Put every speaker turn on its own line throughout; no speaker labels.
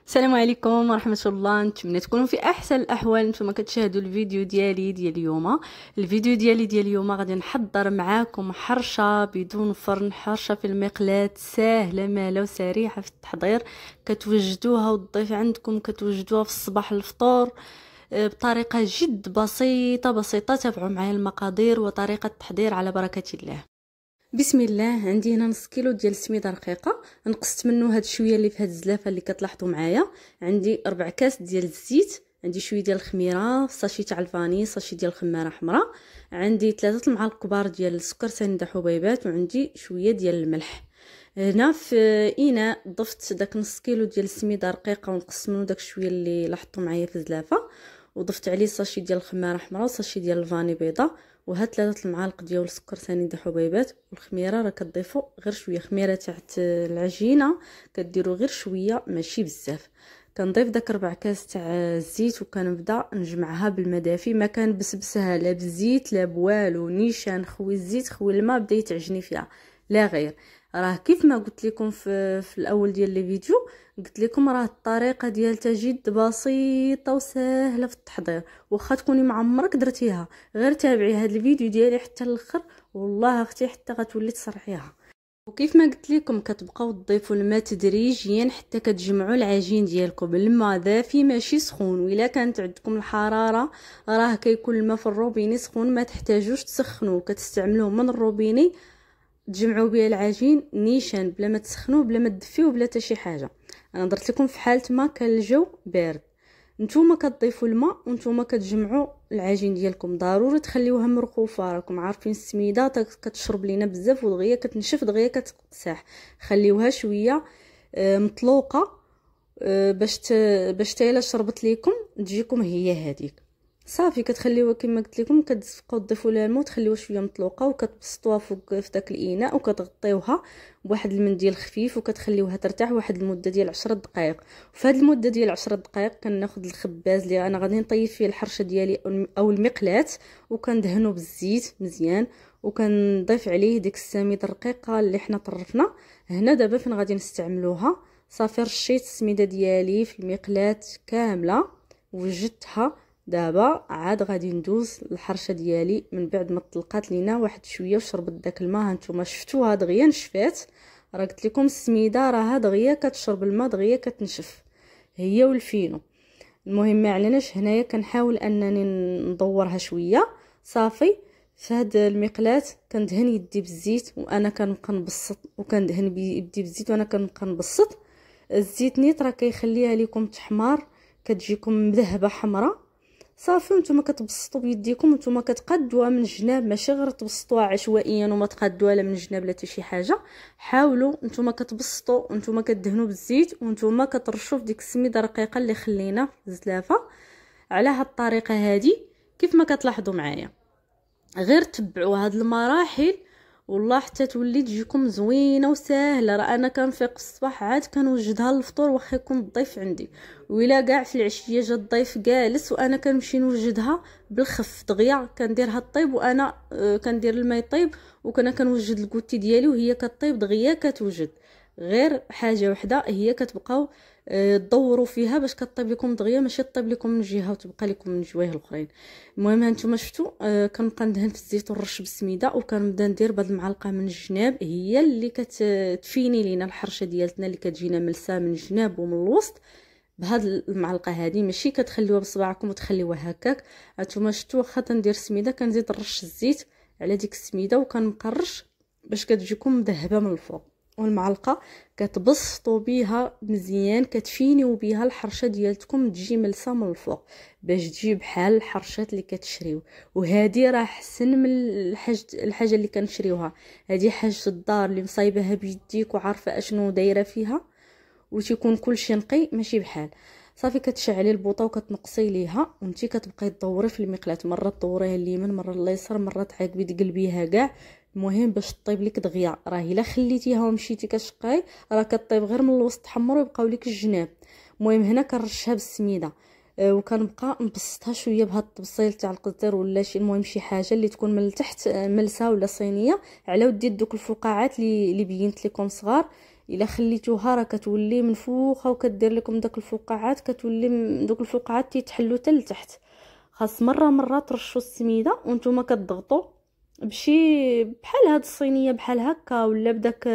السلام عليكم ورحمه الله. نتمنى تكونوا في احسن الاحوال. نتوما كتشاهدوا الفيديو ديالي اليوم. الفيديو ديالي اليوم غادي نحضر معاكم حرشه بدون فرن، حرشه في المقلاة، ساهله ماله وسريعه في التحضير. كتوجدوها والضيف عندكم كتوجدوها في الصباح الفطور بطريقه جد بسيطه. تابعوا معايا المقادير وطريقه التحضير على بركه الله. بسم الله. عندي هنا نص كيلو ديال السميده رقيقه، نقصت منه هاد شويه اللي في هاد الزلافه اللي كتلاحظوا معايا. عندي 4 كاس ديال الزيت، عندي شويه ديال الخميره، ساشي تاع الفاني، ساشي ديال الخماره حمراء، عندي 3 المعالق كبار ديال السكر سنيده حبيبات، وعندي شويه ديال الملح. هنا في اناء ضفت داك نص كيلو ديال السميده رقيقه ونقصت منه داك شويه اللي لاحظتوا معايا في الزلافه، وضفت عليه ساشي ديال الخماره حمراء وساشي ديال الفاني بيضه، وهاد 3 المعالق ديال السكر سنيده حبيبات. والخميره راه كتضيفوا غير شويه، خميره تاع العجينه كديروا غير شويه ماشي بزاف. كنضيف داك 4 كاس تاع الزيت وكنبدا نجمعها بالماء دافي، ما كنبسبسها لا بالزيت لا بوالو، نيشان خوي الزيت خوي الماء بدا يتعجني فيها لا غير. راه كيف ما قلت لكم في الاول ديال الفيديو، قلت لكم راه الطريقه ديالها جد بسيطه وسهله في التحضير، واخا تكوني معمرك درتيها غير تابعي هذا الفيديو ديالي حتى الاخر، والله اختي حتى غتولي تصرحيها. وكيف ما قلت لكم كتبقاو تضيفوا الماء تدريجيا حتى كتجمعوا العجين ديالكم. الماء دافي ماشي سخون، وإلا كانت عندكم الحراره راه كيكون الماء في الروبيني سخون، ما تحتاجوش تسخنوه، كتستعملوه من الروبيني تجمعوا به العجين نيشان بلا ما تسخنوه بلا ما تدفيوه بلا حتى شي حاجه. انا درت لكم في حاله ما كان الجو بارد. نتوما كتضيفوا الماء ونتوما كتجمعوا العجين ديالكم، ضروري تخليوها مرخوفه، راكم عارفين السميده كتشرب لينا بزاف ودغيا كتنشف دغيا كتقساح. خليوها شويه مطلوقه باش حتى الا شربت ليكم تجيكم هي هذيك صافي. كتخليوها كما قلت لكم، كتبقاو تضيفوا لها الماء وتخليوها شويه مطلوقه، وكتبسطوها فوق في داك الاناء وكتغطيوها بواحد المنديل خفيف وكتخليوها ترتاح واحد المده ديال 10 دقائق. وفي هذه المده ديال 10 دقائق كناخذ الخباز اللي انا غادي نطيب فيه الحرشه ديالي او المقلاة، وكندهنو بالزيت مزيان، وكنضيف عليه ديك السميده الرقيقه اللي حنا طرفنا. هنا دابا فين غادي نستعملوها، صافي رشيت السميده ديالي في المقلاة كامله وجدتها. دابا عاد غادي ندوز الحرشه ديالي من بعد ما طلقات لينا واحد شويه وشربت داك الماء. هانتوما شفتوها دغيا نشفات، راه قلت لكم السميده راها دغيا كتشرب الماء دغيا كتنشف هي والفينو. المهم ما عليناش هنايا، كنحاول انني ندورها شويه صافي. في هاد المقلاة كندهن يدي بالزيت وانا كنبقى نبسط، وكندهن بيدي بالزيت وانا كنبقى نبسط. الزيت نيت راه كيخليها لكم تحمار، كتجيكم مذهبه حمراء صافي. وانتم كتبسطوا بيديكم وانتم كتقادوها من الجناب، ماشي غير تبسطوها عشوائيا وما تقادوها لا من الجناب لا حتى شي حاجه. حاولوا انتم كتبسطوا وانتم كدهنوا بالزيت وانتم كترشوا في ديك السميده الرقيقه اللي خلينا في الزلافه. على هاد الطريقه هذه كيف ما كتلاحظوا معايا، غير تبعوا هاد المراحل والله حتى تولي تجيكم زوينه وسهله. راه انا كنفيق في الصباح عاد كنوجدها للفطور واخا يكون الضيف عندي، وإلا كاع في العشيه جا الضيف جالس وانا كنمشي نوجدها بالخف دغيا. كنديرها طيب وانا كندير الماء يطيب وكنا كنوجد الكوتي ديالي وهي كطيب دغيا كتوجد. غير حاجه وحده هي كتبقاو تدوروا فيها باش كطيب لكم دغيا، ماشي طيب لكم من جهه وتبقى لكم من جوايه الاخرين. المهم هانتوما شفتوا كنبقى ندهن في الزيت ونرش بالسميده، وكنبدا ندير بهاد المعلقه من الجناب هي اللي كتفيني لينا الحرشه ديالتنا اللي كتجينا ملسه من الجناب ومن الوسط. بهاد المعلقه هذه ماشي كتخليوها بصباعكم وتخليوها هكاك. هانتوما شفتوا واخا تندير السميده كنزيد نرش الزيت على ديك السميده وكنبقى نرش باش كتجيكم مذهبه من الفوق. والمعلقه كتبسطوا بيها مزيان، كتفينيو بيها الحرشه ديالتكم تجي ملسه من الفوق باش تجي بحال الحرشات اللي كتشريو. وهذه راه احسن من الحاجه اللي كنشريوها. هذه حاجه الدار اللي مصايبها بيديك وعارفه اشنو دايره فيها وتيكون كلشي نقي، ماشي بحال صافي. كتشعلي البوطه وكتنقصي ليها وانتي كتبقاي تدوري في المقلاة، مره تدوريها اليمين مره اليسار مره تعاقبي تقلبيها كاع. المهم باش طيب لك دغيا. راه الا خليتيها ومشيتي كتشقاي راه كطيب غير من الوسط تحمر ويبقاو لك الجناب. المهم هنا كنرشها بالسميده وكنبقى نبسطها شويه بهاد الطبسيل تاع القزدير ولا شي، المهم شي حاجه اللي تكون من التحت ملسه ولا صينيه على ود دوك الفقاعات اللي بينت لكم صغار. الا خليتوها راه كتولي منفوخه وكدير لكم داك الفقاعات، كتولي دوك الفقاعات تيتحلوا حتى لتحت. خاص مره ترشوا السميده وانتم كتضغطوا بشي بحال هاد الصينيه بحال هكا، ولا بداك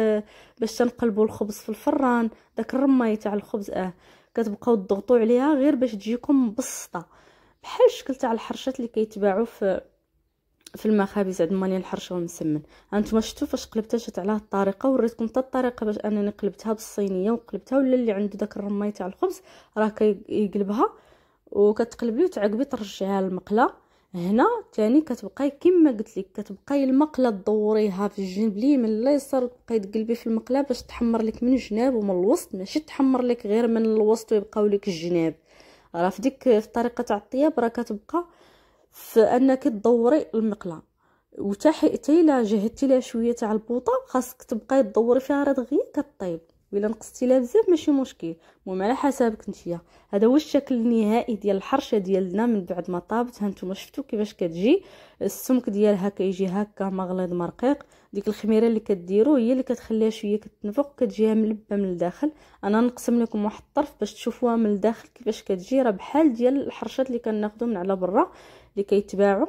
باش تنقلبوا الخبز في الفران، داك الرماي تاع الخبز كتبقاو تضغطوا عليها غير باش تجيكم مبسطه بحال الشكل تاع الحرشات اللي كيتباعوا في المخابز عند ماني الحرشه ومسمن. هانتوما شفتوا فاش قلبتها جات على هاد الطريقه، وريتكم حتى الطريقه باش انني قلبتها بالصينيه وقلبتها، ولا اللي عنده داك الرماي تاع الخبز راه كيقلبها وكتقلبي وتعقبي ترجعيها للمقله. هنا تاني كتبقاي كما قلت لك، كتبقاي المقله تدوريها في الجنب اليمين اليسار وتبقاي تقلبي في المقله باش تحمر لك من الجناب ومن الوسط، ماشي تحمر لك غير من الوسط ويبقاو لك الجناب. راه في ديك الطريقه تاع الطياب راه كتبقى في انك تدوري المقله، وحتى الا جهدتي لها شويه تاع البوطه خاصك تبقاي تدوري فيها راه دغيا كطيب، الا نقصتي لها بزاف ماشي مشكل، المهم على حسابك نتيا. هذا هو الشكل النهائي ديال الحرشه ديالنا من بعد ما طابت. هانتوما شفتوا كيفاش كتجي، السمك ديالها كيجي هكا مغليظ مرقيق. ديك الخميره اللي كديرو هي اللي كتخليها شويه كتنفق وكتجيها ملبه من الداخل. انا نقسم لكم واحد الطرف باش تشوفوها من الداخل كيفاش كتجي، راه بحال ديال الحرشات اللي كناخذو من على برا اللي كيتباعوا،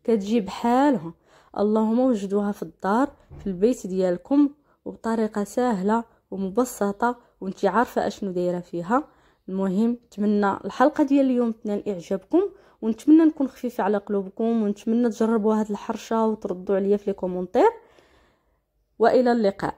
كتجي بحالها. اللهم وجدوها في الدار في البيت ديالكم وبطريقه سهله ومبسطه وانتي عارفه اشنو دايره فيها. المهم نتمنى الحلقه ديال اليوم تنال اعجابكم، ونتمنى نكون خفيفه على قلوبكم، ونتمنى تجربوا هاد الحرشه وتردوا عليا في لي كومونتير، والى اللقاء.